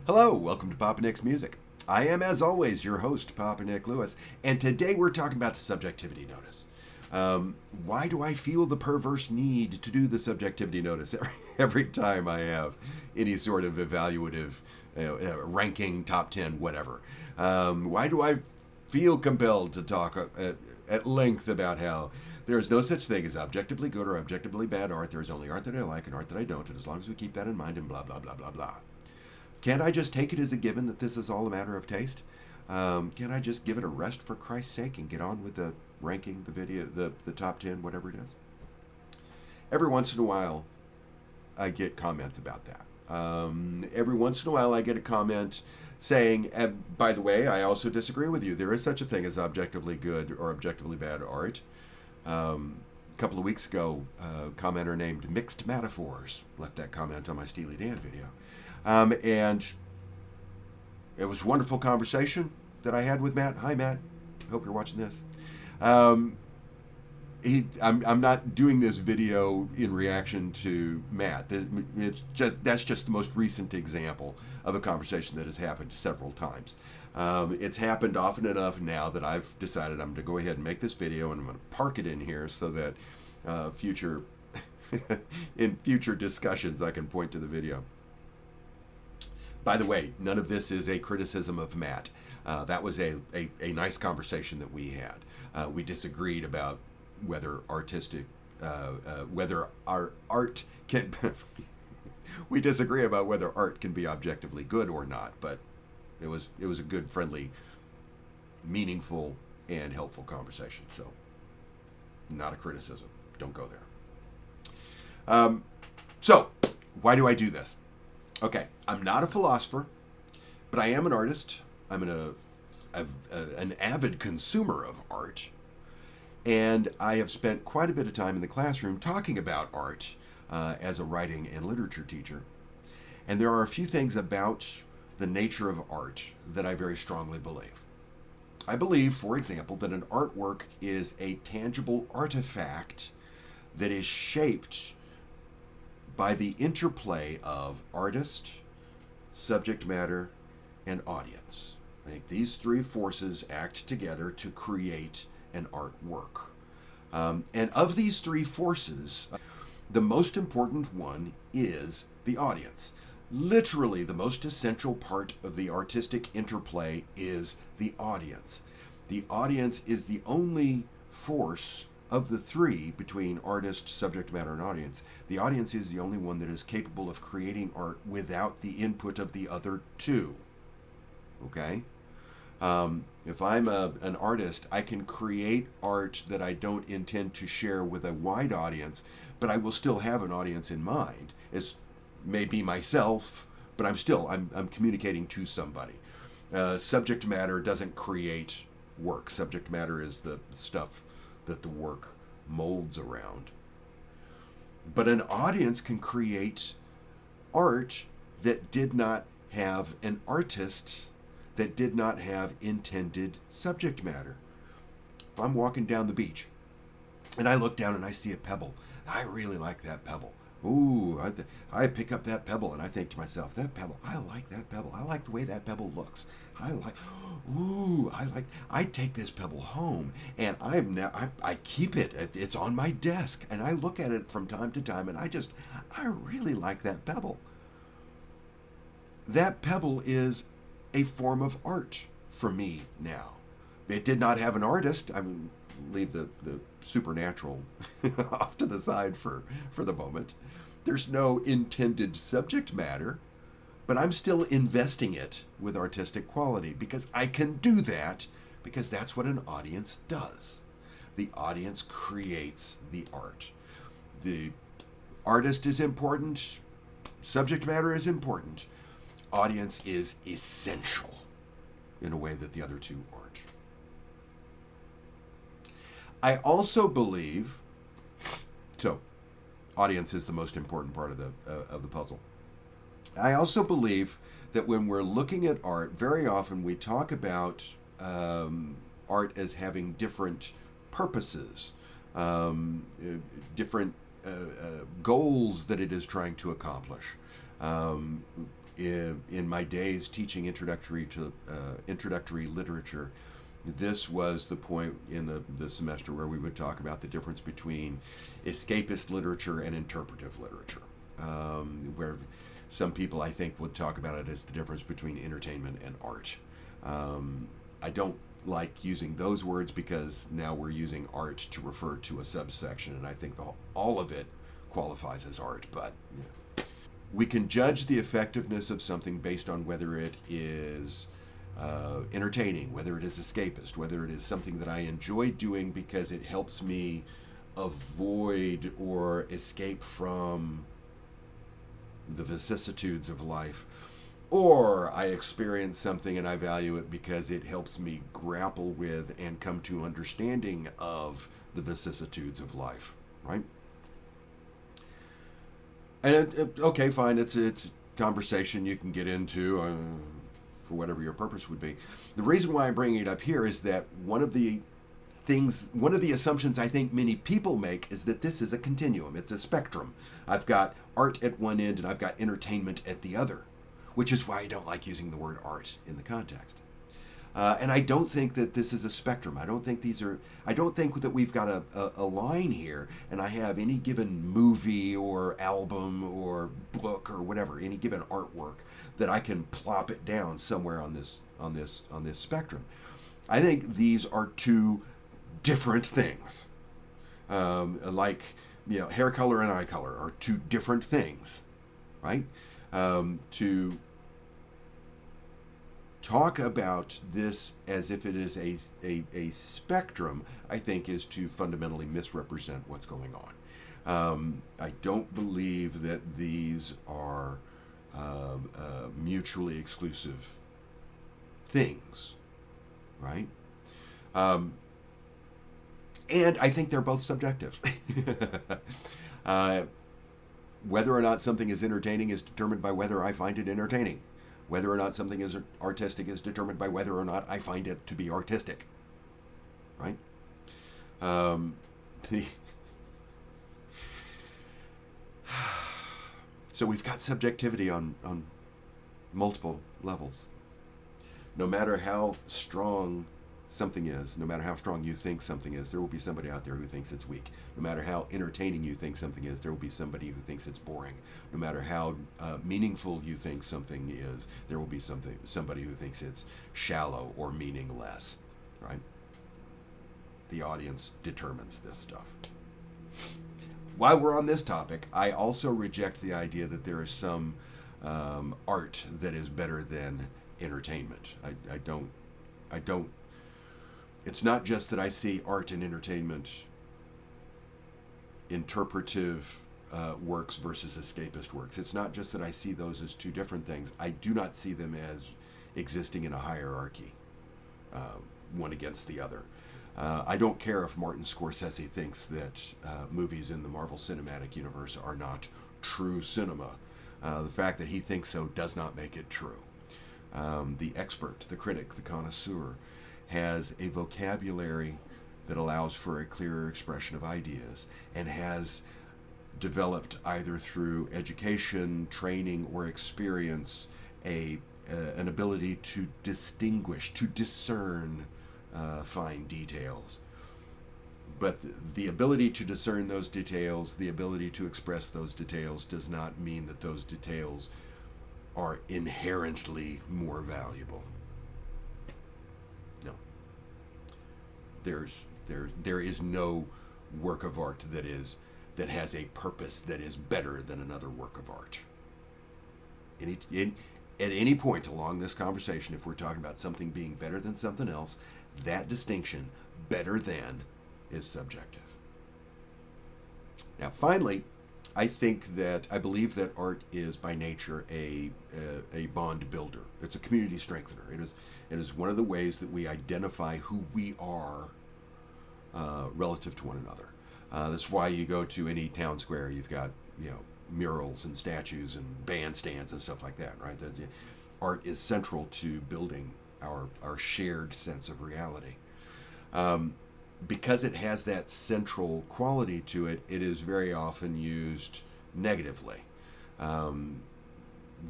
Hello, welcome to Papa Nick's Music. I am, as always, your host, Papa Nick Lewis, and today we're talking about the subjectivity notice. Why do I feel the perverse need to do the subjectivity notice every time I have any sort of evaluative ranking, top 10, whatever? Why do I feel compelled to talk at length about how there is no such thing as objectively good or objectively bad art? There is only art that I like and art that I don't, and as long as we keep that in mind and blah, blah, blah, blah, blah. Can't I just take it as a given that this is all a matter of taste? Can't I just give it a rest for Christ's sake and get on with the ranking, the video, the top 10, whatever it is? Every once in a while, I get comments about that. Every once in a while, I get a comment saying, by the way, I also disagree with you. There is such a thing as objectively good or objectively bad art. A couple of weeks ago, a commenter named Mixed Metaphors left that comment on my Steely Dan video. And it was a wonderful conversation that I had with Matt. Hi, Matt. Hope you're watching this. I'm not doing this video in reaction to Matt. That's just the most recent example of a conversation that has happened several times. It's happened often enough now that I've decided I'm going to go ahead and make this video, and I'm going to park it in here so that in future discussions I can point to the video. By the way, none of this is a criticism of Matt. That was a nice conversation that we had. We disagreed about whether whether our art can. We disagree about whether art can be objectively good or not, but it was a good, friendly, meaningful, and helpful conversation. So, not a criticism. Don't go there. So, why do I do this? Okay, I'm not a philosopher, but I am an artist. I'm an avid consumer of art, and I have spent quite a bit of time in the classroom talking about art as a writing and literature teacher. And there are a few things about the nature of art that I very strongly believe. I believe, for example, that an artwork is a tangible artifact that is shaped by the interplay of artist, subject matter, and audience. I think these three forces act together to create an artwork. And of these three forces, the most important one is the audience. Literally, the most essential part of the artistic interplay is the audience. The audience is the only force of the three between artist, subject matter, and audience. The audience is the only one that is capable of creating art without the input of the other two. Okay? If I'm an artist, I can create art that I don't intend to share with a wide audience, but I will still have an audience in mind. It may be myself, but I'm communicating to somebody. Subject matter doesn't create work. Subject matter is the stuff that the work molds around. But an audience can create art that did not have an artist, that did not have intended subject matter. If I'm walking down the beach and I look down and I see a pebble, I really like that pebble. Ooh, I pick up that pebble and I think to myself, that pebble, I like that pebble. I like the way that pebble looks. I take this pebble home and I keep it. It's on my desk and I look at it from time to time and I really like that pebble. That pebble is a form of art for me now. It did not have an artist. I mean, leave the supernatural off to the side for the moment. There's no intended subject matter, but I'm still investing it with artistic quality because I can do that because that's what an audience does. The audience creates the art. The artist is important, subject matter is important, audience is essential in a way that the other two aren't. I also believe, so audience is the most important part of the puzzle. I also believe that when we're looking at art, very often we talk about art as having different purposes, different goals that it is trying to accomplish. in my days teaching introductory literature, this was the point in the semester where we would talk about the difference between escapist literature and interpretive literature, where some people, I think, would talk about it as the difference between entertainment and art. I don't like using those words because now we're using art to refer to a subsection, and I think all of it qualifies as art, but we can judge the effectiveness of something based on whether it is entertaining, whether it is escapist, whether it is something that I enjoy doing because it helps me avoid or escape from the vicissitudes of life, or I experience something and I value it because it helps me grapple with and come to understanding of the vicissitudes of life, right? And okay, fine, it's conversation you can get into for whatever your purpose would be. The reason why I'm bringing it up here is that one of the assumptions I think many people make is that this is a continuum. It's a spectrum. I've got art at one end and I've got entertainment at the other, which is why I don't like using the word art in the context. And I don't think that this is a spectrum. I don't think that we've got a line here and I have any given movie or album or book or whatever, any given artwork that I can plop it down somewhere on this spectrum. I think these are two different things. Like, hair color and eye color are two different things, right? To talk about this as if it is a spectrum, I think, is to fundamentally misrepresent what's going on. I don't believe that these are mutually exclusive things, right? And I think they're both subjective. Whether or not something is entertaining is determined by whether I find it entertaining. Whether or not something is artistic is determined by whether or not I find it to be artistic. Right? So we've got subjectivity on multiple levels. No matter how strong something is, no matter how strong you think something is, there will be somebody out there who thinks it's weak. No matter how entertaining you think something is, there will be somebody who thinks it's boring. No matter how meaningful you think something is, there will be somebody who thinks it's shallow or meaningless, right? The audience determines this stuff. While we're on this topic, I also reject the idea that there is some art that is better than entertainment. I don't. It's not just that I see art and entertainment, interpretive works versus escapist works. It's not just that I see those as two different things. I do not see them as existing in a hierarchy, one against the other. I don't care if Martin Scorsese thinks that movies in the Marvel Cinematic Universe are not true cinema. The fact that he thinks so does not make it true. The expert, the critic, the connoisseur has a vocabulary that allows for a clearer expression of ideas and has developed either through education, training, or experience an ability to distinguish, to discern fine details. But the ability to discern those details, the ability to express those details, does not mean that those details are inherently more valuable. No. There is no work of art that has a purpose that is better than another work of art. At any point along this conversation, if we're talking about something being better than something else, that distinction, better than, is subjective. Now, finally, I believe that art is by nature a bond builder. It's a community strengthener. It is one of the ways that we identify who we are relative to one another. That's why you go to any town square, you've got murals and statues and bandstands and stuff like that, right? Art is central to building our shared sense of reality. Because it has that central quality to it, it is very often used negatively.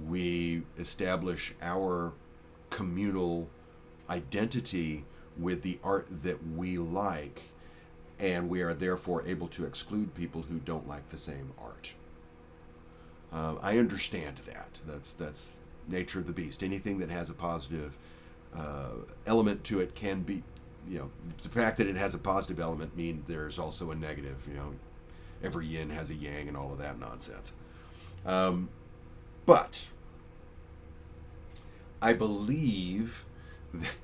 We establish our communal identity with the art that we like, and we are therefore able to exclude people who don't like the same art. I understand that. That's nature of the beast. Anything that has a positive element to it can be, the fact that it has a positive element means there's also a negative. Every yin has a yang and all of that nonsense. But I believe that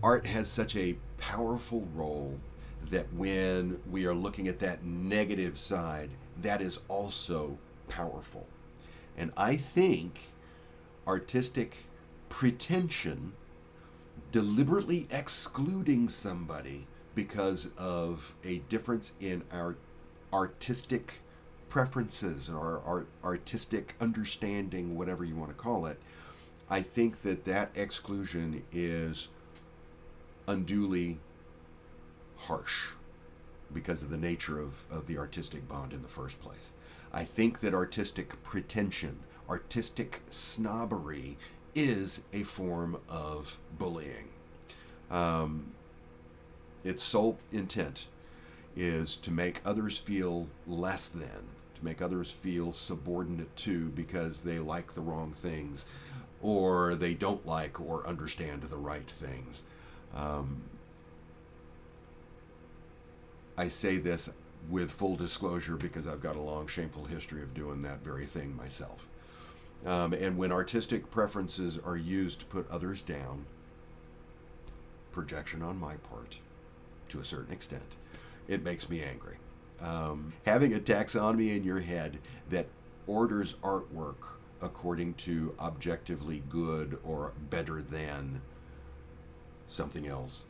art has such a powerful role that when we are looking at that negative side, that is also powerful. And I think artistic pretension, deliberately excluding somebody because of a difference in our artistic preferences or our artistic understanding, whatever you want to call it, I think that exclusion is unduly harsh because of the nature of the artistic bond in the first place. I think that artistic pretension, artistic snobbery, is a form of bullying. Its sole intent is to make others feel less than, to make others feel subordinate to because they like the wrong things or they don't like or understand the right things. I say this with full disclosure because I've got a long, shameful history of doing that very thing myself. And when artistic preferences are used to put others down, projection on my part, to a certain extent, it makes me angry. Having a taxonomy in your head that orders artwork according to objectively good or better than something else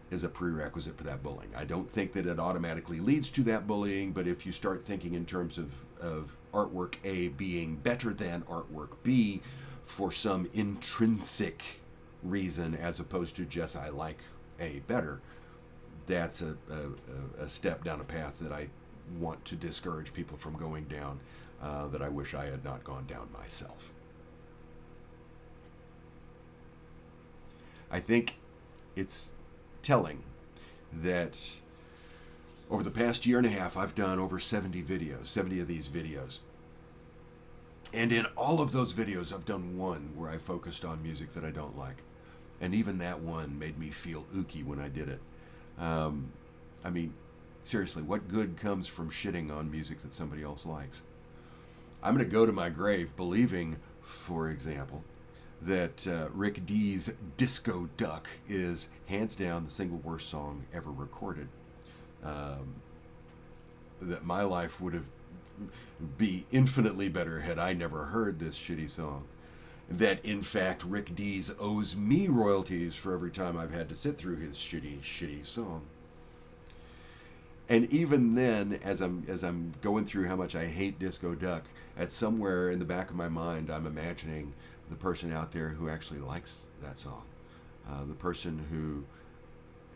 is a prerequisite for that bullying. I don't think that it automatically leads to that bullying, but if you start thinking in terms of artwork A being better than artwork B for some intrinsic reason as opposed to just I like A better, that's a step down a path that I want to discourage people from going down, that I wish I had not gone down myself. I think it's telling that over the past year and a half, I've done over 70 of these videos. And in all of those videos, I've done one where I focused on music that I don't like. And even that one made me feel ooky when I did it. I mean, seriously, what good comes from shitting on music that somebody else likes? I'm going to go to my grave believing, for example, that Rick Dees' Disco Duck is hands down the single worst song ever recorded. That my life would have be infinitely better had I never heard this shitty song. That in fact Rick Dees owes me royalties for every time I've had to sit through his shitty song. And even then, as I'm going through how much I hate Disco Duck, at somewhere in the back of my mind, I'm imagining the person out there who actually likes that song. The person who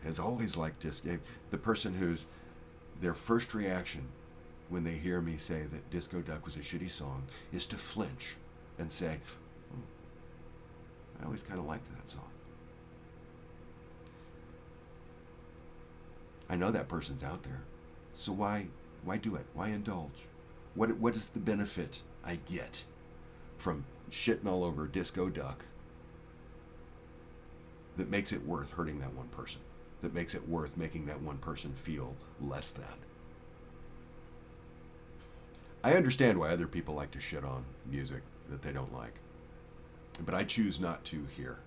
has always liked disco. The person whose their first reaction when they hear me say that Disco Duck was a shitty song is to flinch and say, I always kind of liked that song. I know that person's out there. So why do it? Why indulge? What is the benefit I get from shitting all over Disco Duck that makes it worth hurting that one person? That makes it worth making that one person feel less than? I understand why other people like to shit on music that they don't like, but I choose not to here.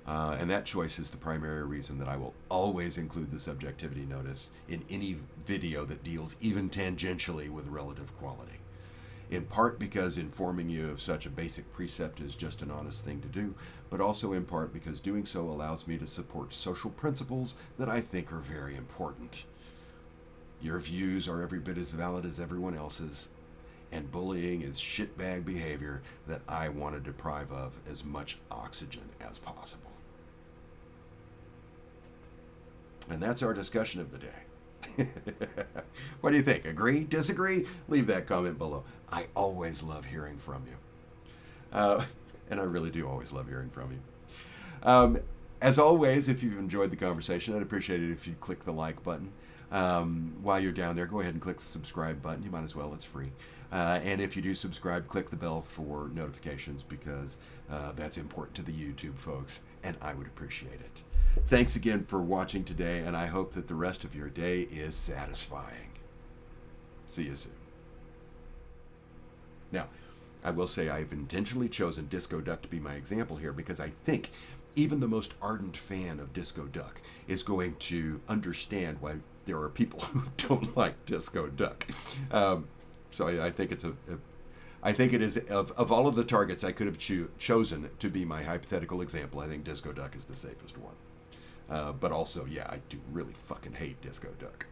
And that choice is the primary reason that I will always include the subjectivity notice in any video that deals even tangentially with relative quality. In part because informing you of such a basic precept is just an honest thing to do, but also in part because doing so allows me to support social principles that I think are very important. Your views are every bit as valid as everyone else's, and bullying is shitbag behavior that I want to deprive of as much oxygen as possible. And that's our discussion of the day. What do you think? Agree? Disagree? Leave that comment below. I always love hearing from you. And I really do always love hearing from you. As always, if you've enjoyed the conversation, I'd appreciate it if you click the like button. While you're down there, go ahead and click the subscribe button. You might as well, it's free. And if you do subscribe, click the bell for notifications because that's important to the YouTube folks, and I would appreciate it. Thanks again for watching today, and I hope that the rest of your day is satisfying. See you soon. Now, I will say I've intentionally chosen Disco Duck to be my example here because I think even the most ardent fan of Disco Duck is going to understand why there are people who don't like Disco Duck. So I think I think it is of all of the targets I could have chosen to be my hypothetical example. I think Disco Duck is the safest one. But also, yeah, I do really fucking hate Disco Duck.